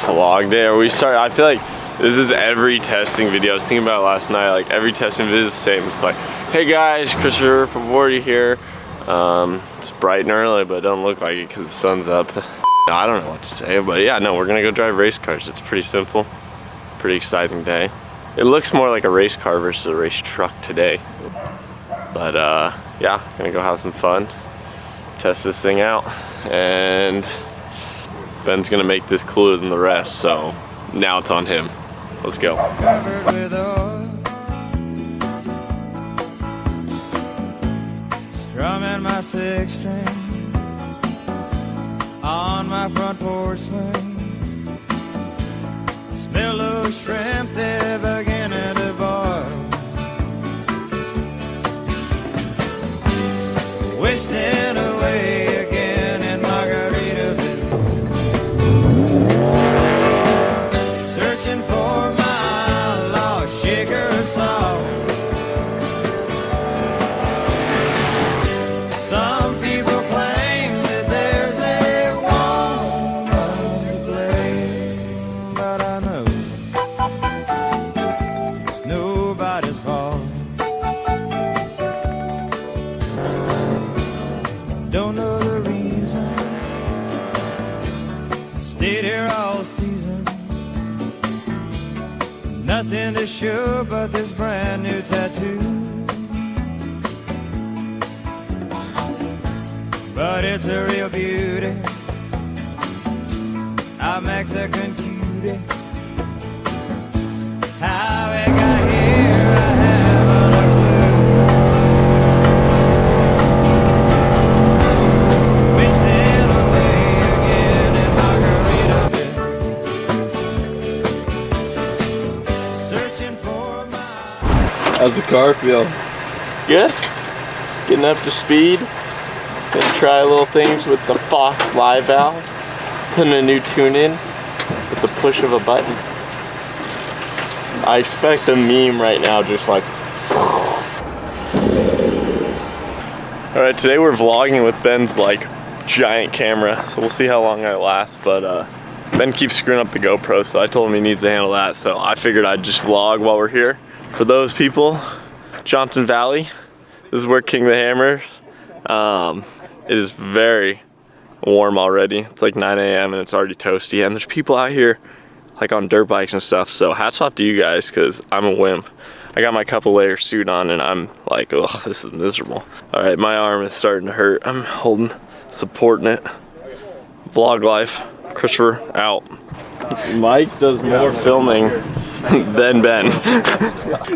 vlog day. I feel like this is every testing video. I was thinking about it last night. Like every testing video is the same. It's like, hey guys, Christopher Polvoorde here. It's bright and early, but it don't look like it because the sun's up. I don't know what to say, but yeah, no, we're gonna go drive race cars. It's pretty simple, pretty exciting day. It looks more like a race car versus a race truck today. But yeah, gonna go have some fun, test this thing out, and Ben's gonna make this cooler than the rest, so now it's on him. Let's go. Strumming my six string on my front porch swing. Smell those shrimp, they're beginning to boil. Wasting away again in Margaritaville. Searching for my lost sugar salt. Some people claim that there's a woman to blame, but I know it's nobody's fault. Don't know the reason, stayed here all season. Nothing to show but this brand new tattoo. But it's a real beauty, a Mexican cutie. How it got here, I haven't a clue. Wasting away again in Margaritaville. Searching for my... How's the car feel? Good? Getting up to speed? Gonna try little things with the Fox live valve. Putting a new tune in with the push of a button. I expect a meme right now, just like. Alright, today we're vlogging with Ben's like giant camera, so we'll see how long I last, but Ben keeps screwing up the GoPro, so I told him he needs to handle that, so I figured I'd just vlog while we're here. For those people, Johnson Valley, this is where King of the Hammer. It is very warm already. It's like 9 a.m. and it's already toasty, and there's people out here like on dirt bikes and stuff, so hats off to you guys because I'm a wimp. I got my couple layer suit on and I'm like, ugh, this is miserable. All right, my arm is starting to hurt. I'm holding, supporting it. Vlog life, Christopher out. Mike does more filming than Ben.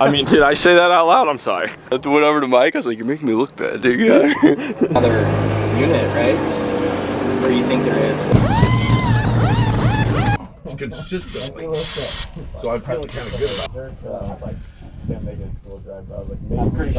I mean, did I say that out loud? I'm sorry. I went over to Mike, I was like, you're making me look bad, dude. Another unit, right? Or do you think there is? Consistently. So I'm feeling kind of good about it. Can't make it full drive, but I was like, maybe.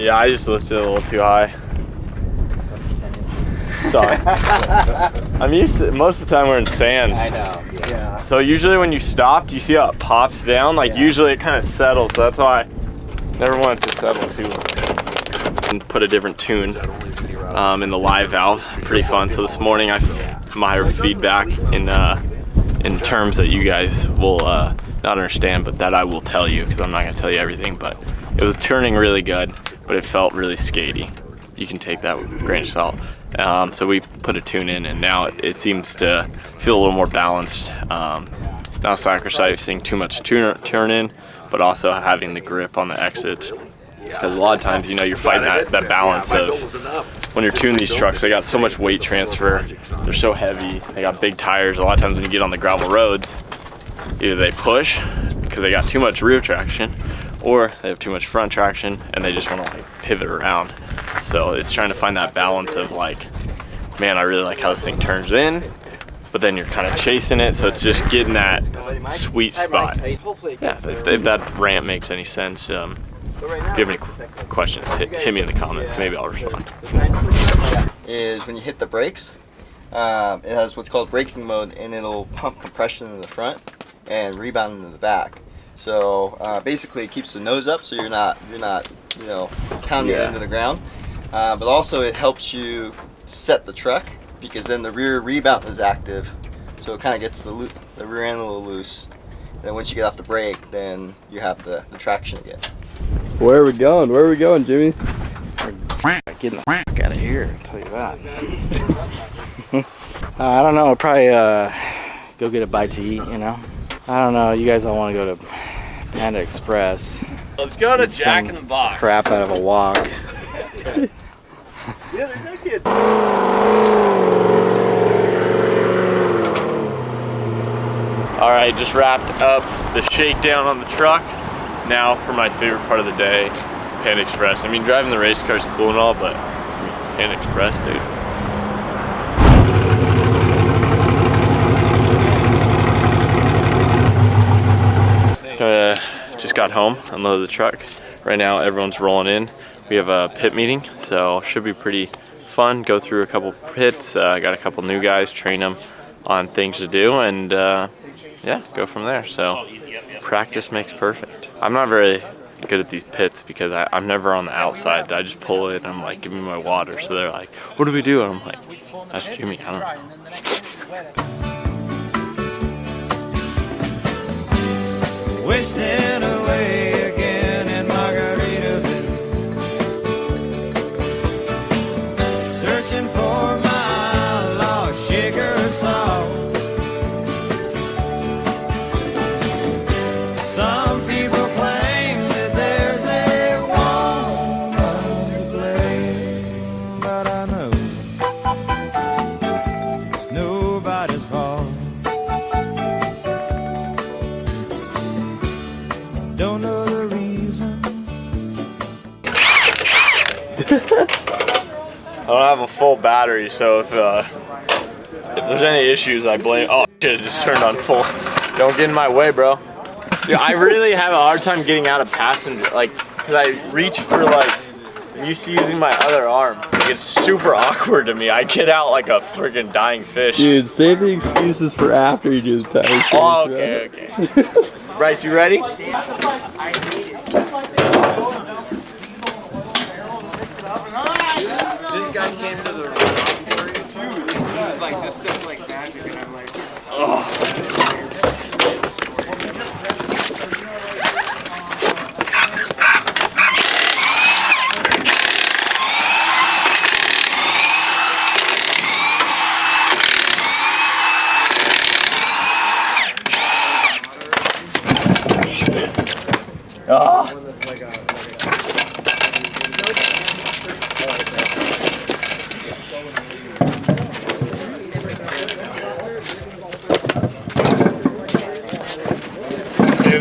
Yeah, I just lifted it a little too high. Sorry. I'm used to, most of the time we're in sand. I know. Yeah. So usually when you stopped, you see how it pops down? Like usually it kind of settles, so that's why I never want it to settle too long. And put a different tune in the live valve. Pretty fun. So this morning I might have feedback in terms that you guys will not understand, but that I will tell you, because I'm not going to tell you everything. But it was turning really good, but it felt really skatey. You can take that with a grain of salt. So we put a tune in, and now it seems to feel a little more balanced. Not sacrificing too much turn in, but also having the grip on the exit. Because a lot of times, you know, you're fighting that balance of when you're tuning these trucks, they got so much weight transfer, they're so heavy, they got big tires. A lot of times when you get on the gravel roads, either they push because they got too much rear traction, or they have too much front traction and they just want to like pivot around. So it's trying to find that balance of like, man, I really like how this thing turns in, but then you're kind of chasing it, so it's just getting that sweet spot. Yeah, if that rant makes any sense. If you have any questions, hit me in the comments. Maybe I'll respond. Is when you hit the brakes, it has what's called braking mode, and it'll pump compression in the front and rebound into the back. So basically, it keeps the nose up, so you're not you know, pounding it into the ground. But also, it helps you set the truck, because then the rear rebound is active, so it kind of gets the rear end a little loose. Then once you get off the brake, then you have the traction again. Where are we going? Where are we going, Jimmy? Getting the fuck out of here, I'll tell you that. I don't know, I'll probably go get a bite to eat, you know? I don't know, you guys all want to go to Panda Express. Let's go to Jack in the Box. Crap out of a walk. Yeah, there's actually a... Alright, just wrapped up the shakedown on the truck. Now for my favorite part of the day, Panda Express. I mean, driving the race car is cool and all, but Panda Express, dude. Just got home, unloaded the truck. Right now everyone's rolling in. We have a pit meeting, so should be pretty fun. Go through a couple pits, got a couple new guys, train them on things to do, and yeah, go from there. So practice makes perfect. I'm not very good at these pits because I'm never on the outside. I just pull it and I'm like, give me my water. So they're like, what do we do? And I'm like, that's Jimmy, I don't know. Wasting away again in Margaritaville, searching for my lost sugar salt. Some people claim that there's a woman to blame, but I know it's nobody's fault. Don't know the reason. I don't have a full battery, so if there's any issues, I blame. Oh shit, it just turned on full. Don't get in my way, bro. Dude, I really have a hard time getting out of passenger, like, cause I reach for like, I'm used to using my other arm. Like, it's super awkward to me. I get out like a freaking dying fish. Dude, save the excuses for after you do the tire change. Oh, okay, okay. Bryce, you ready? This guy came to the like this stuff like magic, and I'm like, oh.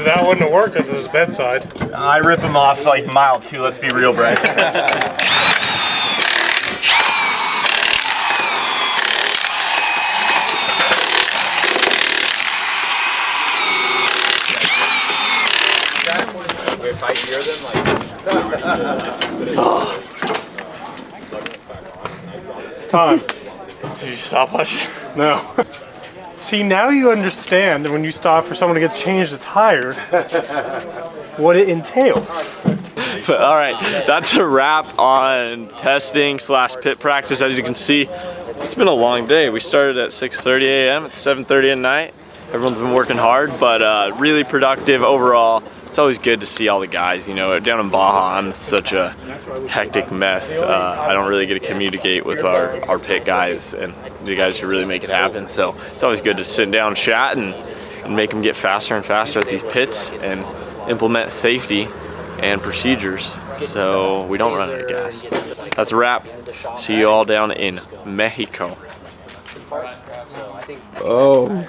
That wouldn't have worked if it was bedside. I rip him off like mile 2, let's be real, Bryce. If I hear them, like... Time. Did you stop watching? No. See, now you understand that when you stop for someone to get changed a tire, what it entails. But all right, that's a wrap on testing / pit practice. As you can see, it's been a long day. We started at 6:30 a.m. It's 7:30 at night. Everyone's been working hard, but really productive overall. It's always good to see all the guys. You know, down in Baja, I'm such a hectic mess. I don't really get to communicate with our pit guys, and the guys who really make it happen. So it's always good to sit down and chat and make them get faster and faster at these pits and implement safety and procedures so we don't run out of gas. That's a wrap. See you all down in Mexico. Oh.